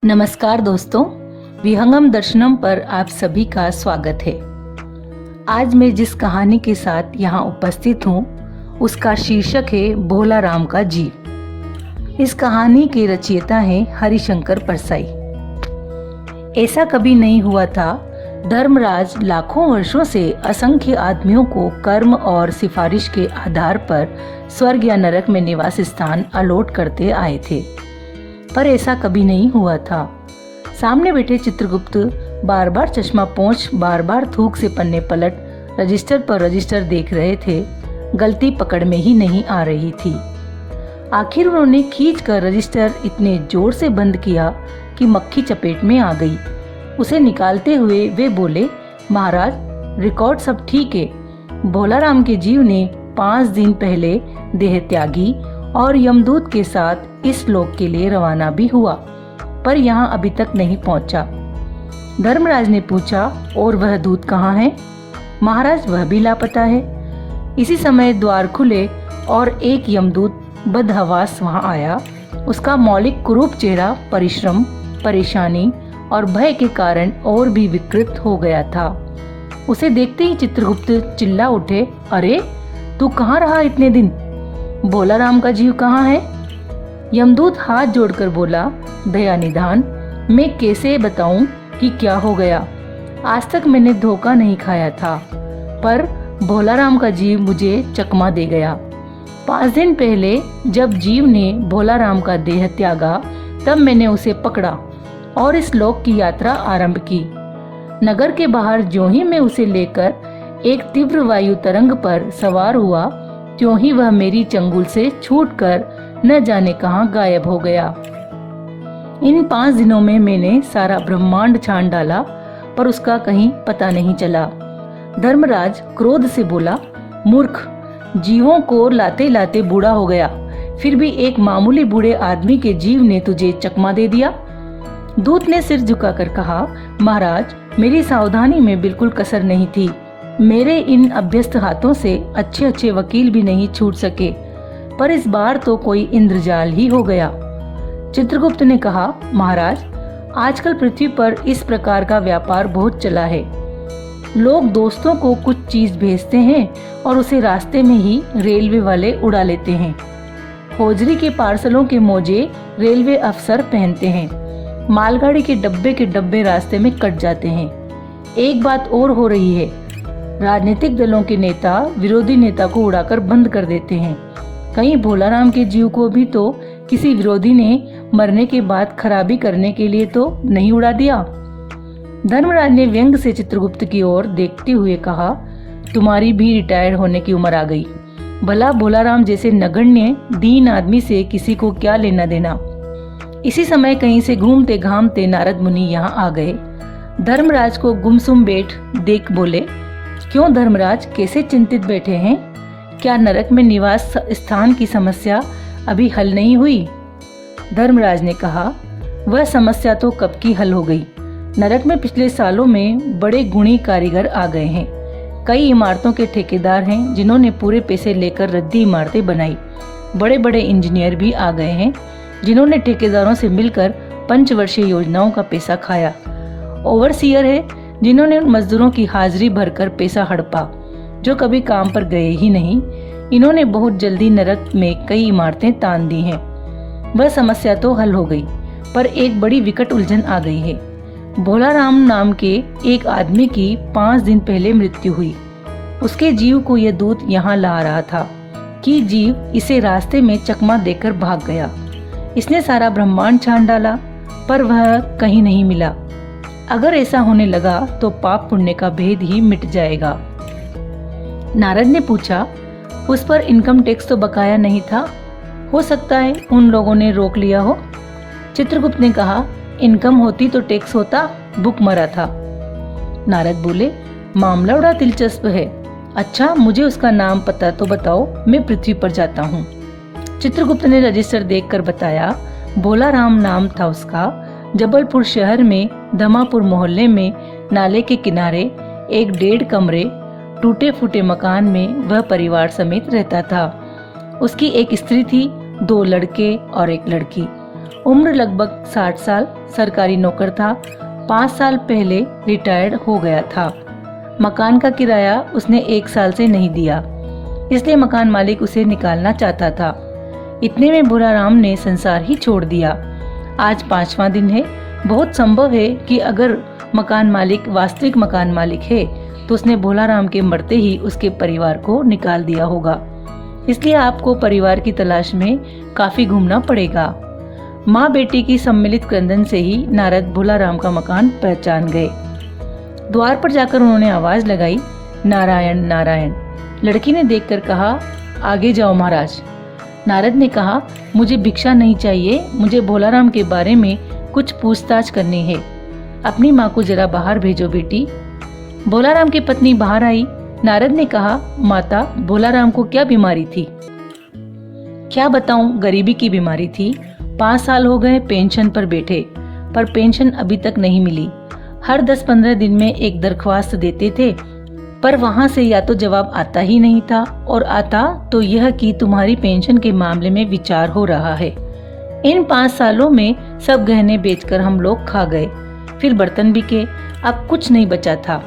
नमस्कार दोस्तों, विहंगम दर्शनम पर आप सभी का स्वागत है। आज मैं जिस कहानी के साथ यहाँ उपस्थित हूँ उसका शीर्षक है भोला राम का जीव। इस कहानी के रचयिता हैं हरिशंकर परसाई। ऐसा कभी नहीं हुआ था। धर्मराज लाखों वर्षों से असंख्य आदमियों को कर्म और सिफारिश के आधार पर स्वर्ग या नरक में निवास स्थान अलॉट करते आए थे, पर ऐसा कभी नहीं हुआ था। सामने बैठे चित्रगुप्त बार बार चश्मा पोंछ, बार बार थूक से पन्ने पलट रजिस्टर पर रजिस्टर देख रहे थे। गलती पकड़ में ही नहीं आ रही थी। आखिर उन्होंने खींच कर रजिस्टर इतने जोर से बंद किया कि मक्खी चपेट में आ गई। उसे निकालते हुए वे बोले, महाराज, रिकॉर्ड सब ठीक है। भोला राम के जीव ने 5 दिन पहले देह त्यागी और यमदूत के साथ इस लोक के लिए रवाना भी हुआ, पर यहाँ अभी तक नहीं पहुँचा। धर्मराज ने पूछा, और वह दूत कहाँ है? महाराज, वह भी लापता है। इसी समय द्वार खुले और एक यमदूत बदहवास वहाँ आया। उसका मौलिक कुरूप चेहरा परिश्रम, परेशानी और भय के कारण और भी विकृत हो गया था। उसे देखते ही चित्रगुप्त चिल्ला उठे, अरे तू कहाँ रहा इतने दिन? भोला राम का जीव कहाँ है? यमदूत हाथ जोड़कर बोला, दया निधान, मैं कैसे बताऊं कि क्या हो गया। आज तक मैंने धोखा नहीं खाया था, पर भोला राम का जीव मुझे चकमा दे गया। 5 दिन पहले जब जीव ने भोला राम का देह त्यागा, तब मैंने उसे पकड़ा और इस लोक की यात्रा आरंभ की। नगर के बाहर ज्यों ही मैं उसे लेकर एक तीव्र वायु तरंग पर सवार हुआ, त्यों ही वह मेरी चंगुल से छूटकर न जाने कहां गायब हो गया। इन 5 दिनों में मैंने सारा ब्रह्मांड छान डाला, पर उसका कहीं पता नहीं चला। धर्मराज क्रोध से बोला, मूर्ख, जीवों को लाते लाते बूढ़ा हो गया, फिर भी एक मामूली बूढ़े आदमी के जीव ने तुझे चकमा दे दिया। दूत ने सिर झुकाकर कहा, महाराज, मेरी सावधानी में बिल्कुल कसर नहीं थी। मेरे इन अभ्यस्त हाथों से अच्छे अच्छे वकील भी नहीं छूट सके, पर इस बार तो कोई इंद्रजाल ही हो गया। चित्रगुप्त ने कहा, महाराज, आजकल पृथ्वी पर इस प्रकार का व्यापार बहुत चला है। लोग दोस्तों को कुछ चीज भेजते हैं और उसे रास्ते में ही रेलवे वाले उड़ा लेते हैं। होजरी के पार्सलों के मोजे रेलवे अफसर पहनते हैं। मालगाड़ी के डब्बे रास्ते में कट जाते हैं। एक बात और हो रही है, राजनीतिक दलों के नेता विरोधी नेता को उड़ाकर बंद कर देते हैं। कहीं भोला राम के जीव को भी तो किसी विरोधी ने मरने के बाद खराबी करने के लिए तो नहीं उड़ा दिया। धर्मराज ने व्यंग से चित्रगुप्त की ओर देखते हुए कहा, तुम्हारी भी रिटायर होने की उम्र आ गई। भला भोला राम जैसे नगण्य दीन आदमी से किसी को क्या लेना देना। इसी समय कहीं से घूमते घामते नारद मुनि यहाँ आ गए। धर्मराज को गुमसुम बैठ देख बोले, क्यों धर्मराज, कैसे चिंतित बैठे हैं? क्या नरक में निवास स्थान की समस्या अभी हल नहीं हुई? धर्मराज ने कहा, वह समस्या तो कब की हल हो गई। नरक में पिछले सालों में बड़े गुणी कारीगर आ गए हैं। कई इमारतों के ठेकेदार हैं जिन्होंने पूरे पैसे लेकर रद्दी इमारतें बनाई। बड़े बड़े इंजीनियर भी आ गए हैं जिन्होंने ठेकेदारों से मिलकर पंचवर्षीय योजनाओं का पैसा खाया। ओवरसीयर है जिन्होंने मजदूरों की हाजिरी भरकर पैसा हड़पा, जो कभी काम पर गए ही नहीं। इन्होंने बहुत जल्दी नरक में कई इमारतें तान दी हैं। वह समस्या तो हल हो गई, पर एक बड़ी विकट उलझन आ गई है। भोला राम नाम के एक आदमी की 5 दिन पहले मृत्यु हुई। उसके जीव को यह दूत यहाँ ला रहा था कि जीव इसे रास्ते में चकमा देकर भाग गया। इसने सारा ब्रह्मांड छान डाला, पर वह कहीं नहीं मिला। अगर ऐसा होने लगा तो पाप पुण्य का भेद ही मिट जाएगा। नारद ने पूछा, उस पर इनकम टैक्स तो बकाया नहीं था? हो सकता है उन लोगों ने रोक लिया हो। चित्रगुप्त ने कहा, इनकम होती तो टैक्स होता, भूख मरा था। नारद बोले, मामला बड़ा दिलचस्प है। अच्छा, मुझे उसका नाम पता तो बताओ, मैं पृथ्वी पर जाता हूँ। चित्रगुप्त ने रजिस्टर देखकर बताया, भोला राम नाम था उसका। जबलपुर शहर में धमापुर मोहल्ले में नाले के किनारे एक 1.5 कमरे टूटे फूटे मकान में वह परिवार समेत रहता था। उसकी एक स्त्री थी, 2 लड़के और एक लड़की। उम्र लगभग 60 साल, सरकारी नौकर था। 5 साल पहले रिटायर्ड हो गया था। मकान का किराया उसने 1 साल से नहीं दिया, इसलिए मकान मालिक उसे निकालना चाहता था। इतने में भोलाराम ने संसार ही छोड़ दिया। आज 5वां दिन है। बहुत संभव है कि अगर मकान मालिक वास्तविक मकान मालिक है तो उसने भोलाराम के मरते ही उसके परिवार को निकाल दिया होगा। इसलिए आपको परिवार की तलाश में काफी घूमना पड़ेगा। माँ बेटी की सम्मिलित क्रंदन से ही नारद भोलाराम का मकान पहचान गए। द्वार पर जाकर उन्होंने आवाज लगाई, नारायण नारायण। लड़की ने देखकर कहा, आगे जाओ महाराज। नारद ने कहा, मुझे भिक्षा नहीं चाहिए, मुझे भोलाराम के बारे में कुछ पूछताछ करनी है। अपनी माँ को जरा बाहर भेजो बेटी। भोलाराम की पत्नी बाहर आई। नारद ने कहा, माता, भोलाराम को क्या बीमारी थी? क्या बताऊं, गरीबी की बीमारी थी। 5 साल हो गए पेंशन पर बैठे, पर पेंशन अभी तक नहीं मिली। हर 10-15 दिन में एक दरख्वास्त देते थे, पर वहां से या तो जवाब आता ही नहीं था, और आता तो यह कि तुम्हारी पेंशन के मामले में विचार हो रहा है। इन 5 सालों में सब गहने बेचकर हम लोग खा गए, फिर बर्तन बिके, अब कुछ नहीं बचा था।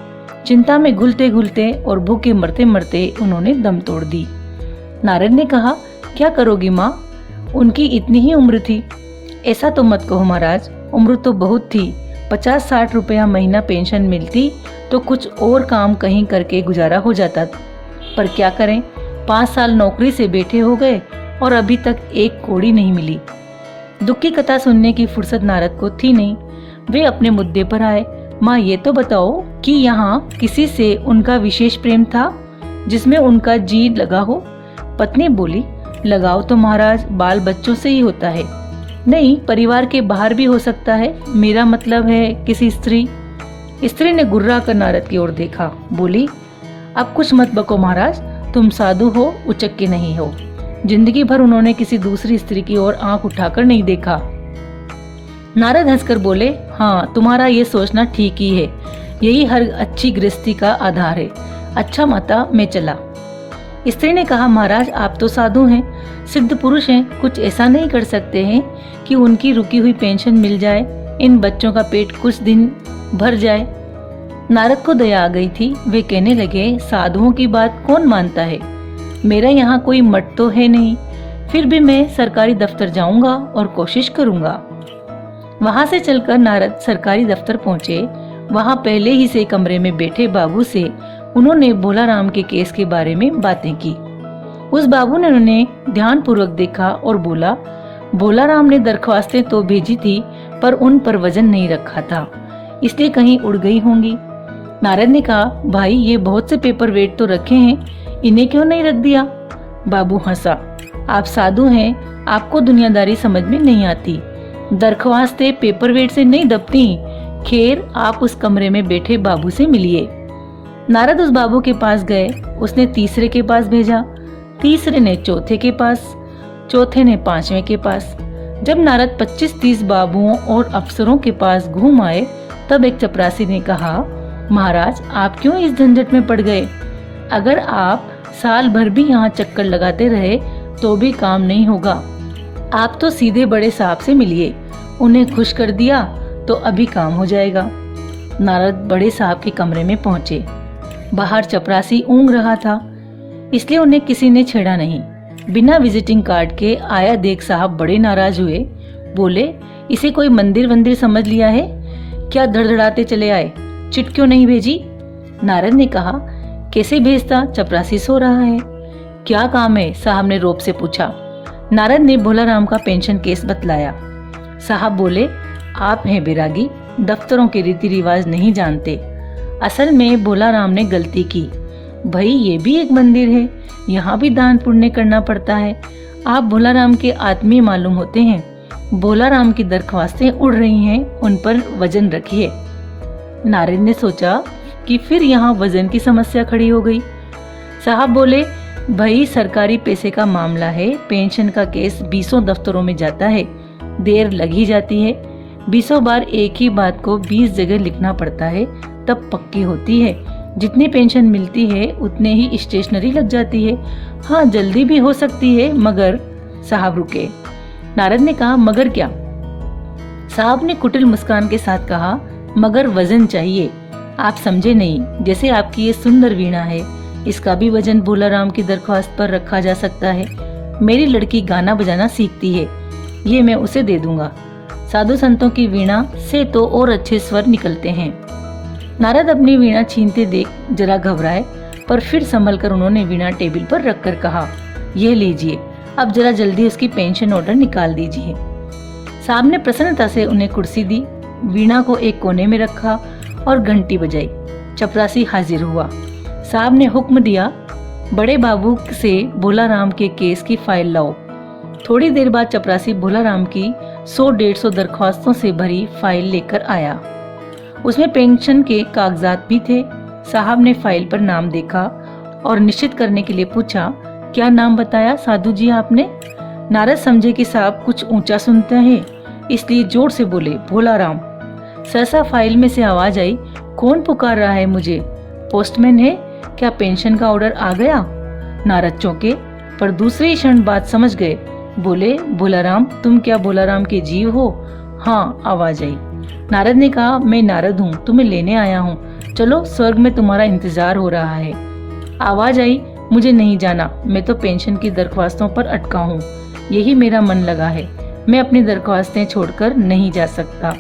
चिंता में घुलते घुलते और भूखे मरते मरते उन्होंने दम तोड़ दी। नारद ने कहा, क्या करोगी माँ? उनकी इतनी ही उम्र थी। ऐसा तो मत कहो महाराज, उम्र तो बहुत थी। 50-60 रुपया महीना पेंशन मिलती तो कुछ और काम कहीं करके गुजारा हो जाता, पर क्या करें, 5 साल नौकरी से बैठे हो गए और अभी तक एक कौड़ी नहीं मिली। दुख की कथा सुनने की फुर्सत नारद को थी नहीं। वे अपने मुद्दे पर आए। माँ, ये तो बताओ कि यहाँ किसी से उनका विशेष प्रेम था जिसमें उनका जी लगा हो? पत्नी बोली, लगाव तो महाराज बाल बच्चों से ही होता है। नहीं, परिवार के बाहर भी हो सकता है। मेरा मतलब है किसी स्त्री। स्त्री ने गुर्रा कर नारद की ओर देखा, बोली, अब कुछ मत बको महाराज, तुम साधु हो, उचक्के नहीं हो। जिंदगी भर उन्होंने किसी दूसरी स्त्री की ओर आंख उठाकर नहीं देखा। नारद हंसकर बोले, हाँ, तुम्हारा ये सोचना ठीक ही है। यही हर अच्छी गृहस्थी का आधार है। अच्छा माता, मैं चला। स्त्री ने कहा, महाराज आप तो साधु हैं, सिद्ध पुरुष हैं, कुछ ऐसा नहीं कर सकते हैं कि उनकी रुकी हुई पेंशन मिल जाए, इन बच्चों का पेट कुछ दिन भर जाए। नारद को दया आ गई थी। वे कहने लगे, साधुओं की बात कौन मानता है? मेरा यहाँ कोई मठ तो है नहीं, फिर भी मैं सरकारी दफ्तर जाऊंगा और कोशिश करूंगा। वहां से चलकर नारद सरकारी दफ्तर पहुंचे। वहां पहले ही से कमरे में बैठे बाबू से उन्होंने भोलाराम के केस के बारे में बातें की। उस बाबू ने उन्हें ध्यान पूर्वक देखा और बोला, भोलाराम ने दरख्वास्तें तो भेजी थी, पर उन पर वजन नहीं रखा था, इसलिए कहीं उड़ गई होंगी। नारद ने कहा, भाई ये बहुत से पेपर वेट तो रखे हैं, इन्हें क्यों नहीं रख दिया? बाबू हंसा, आप साधु हैं, आपको दुनियादारी समझ में नहीं आती। दरख्वास्तें पेपर वेट से नहीं दबती। खैर, आप उस कमरे में बैठे बाबू से मिलिए। नारद उस बाबू के पास गए। उसने तीसरे के पास भेजा, तीसरे ने चौथे के पास, चौथे ने 5वें के पास। जब नारद 25-30 बाबुओं और अफसरों के पास घूम आए, तब एक चपरासी ने कहा, महाराज आप क्यों इस झंझट में पड़ गए? अगर आप साल भर भी यहाँ चक्कर लगाते रहे तो भी काम नहीं होगा। आप तो सीधे बड़े साहब से मिलिए, उन्हें खुश कर दिया तो अभी काम हो जाएगा। नारद बड़े साहब के कमरे में पहुंचे। बाहर चपरासी ऊँघ रहा था, इसलिए उन्हें किसी ने छेड़ा नहीं। बिना विजिटिंग कार्ड के आया देख साहब बड़े नाराज हुए। बोले, इसे कोई मंदिर वंदिर समझ लिया है क्या? धड़धड़ाते चले आए, चिट क्यों नहीं भेजी? नारद ने कहा, कैसे भेजता, चपरासी सो रहा है। क्या काम है? साहब ने रोब से पूछा। नारद ने भोलाराम का पेंशन केस बतलाया। साहब बोले, आप हैं बैरागी, दफ्तरों के रीति रिवाज नहीं जानते। असल में भोलाराम ने गलती की। भाई ये भी एक मंदिर है, यहाँ भी दान पुण्य करना पड़ता है। आप भोलाराम के आत्मीय मालूम होते हैं। भोलाराम की दरख्वास्तें उड़ रही हैं, उन पर वजन रखिए। नारद ने सोचा कि फिर यहाँ वजन की समस्या खड़ी हो गई। साहब बोले, भाई सरकारी पैसे का मामला है, पेंशन का केस 20 दफ्तरों में जाता है, देर लग ही जाती है। 20 बार एक ही बात को 20 जगह लिखना पड़ता है, तब पक्की होती है। जितनी पेंशन मिलती है उतने ही स्टेशनरी लग जाती है। हाँ, जल्दी भी हो सकती है, मगर। साहब रुके। नारद ने कहा, मगर क्या? साहब ने कुटिल मुस्कान के साथ कहा, मगर वजन चाहिए। आप समझे नहीं, जैसे आपकी ये सुंदर वीणा है, इसका भी वजन भोलाराम की दरख्वास्त पर रखा जा सकता है। मेरी लड़की गाना बजाना सीखती है, ये मैं उसे दे दूंगा। साधु संतों की वीणा से तो और अच्छे स्वर निकलते हैं। नारद अपनी वीणा छीनते देख जरा घबराए, पर फिर संभल कर उन्होंने वीणा टेबल पर रखकर कहा, यह लीजिए, अब जरा जल्दी उसकी पेंशन ऑर्डर निकाल दीजिए। साहब ने प्रसन्नता से उन्हें कुर्सी दी, वीणा को एक कोने में रखा और घंटी बजाई। चपरासी हाजिर हुआ। साहब ने हुक्म दिया, बड़े बाबू से भोलाराम के केस की फाइल लाओ। थोड़ी देर बाद चपरासी भोलाराम की 100-150 दरख्वास्तों से भरी फाइल लेकर आया। उसमें पेंशन के कागजात भी थे। साहब ने फाइल पर नाम देखा और निश्चित करने के लिए पूछा, क्या नाम बताया साधु जी आपने? नारद समझे कि साहब कुछ ऊंचा सुनते हैं, इसलिए जोर से बोले, भोलाराम। सहसा फाइल में से आवाज आई, कौन पुकार रहा है मुझे? पोस्टमैन है क्या? पेंशन का ऑर्डर आ गया? नारद चौंके, पर दूसरे ही क्षण बात समझ गए। बोले, भोलाराम, तुम क्या भोलाराम के जीव हो? हाँ, आवाज आई। नारद ने कहा, मैं नारद हूँ, तुम्हें लेने आया हूँ। चलो, स्वर्ग में तुम्हारा इंतजार हो रहा है। आवाज आई, मुझे नहीं जाना, मैं तो पेंशन की दरख्वास्तों पर अटका हूँ। यही मेरा मन लगा है, मैं अपनी दरख्वास्तें छोड़कर नहीं जा सकता।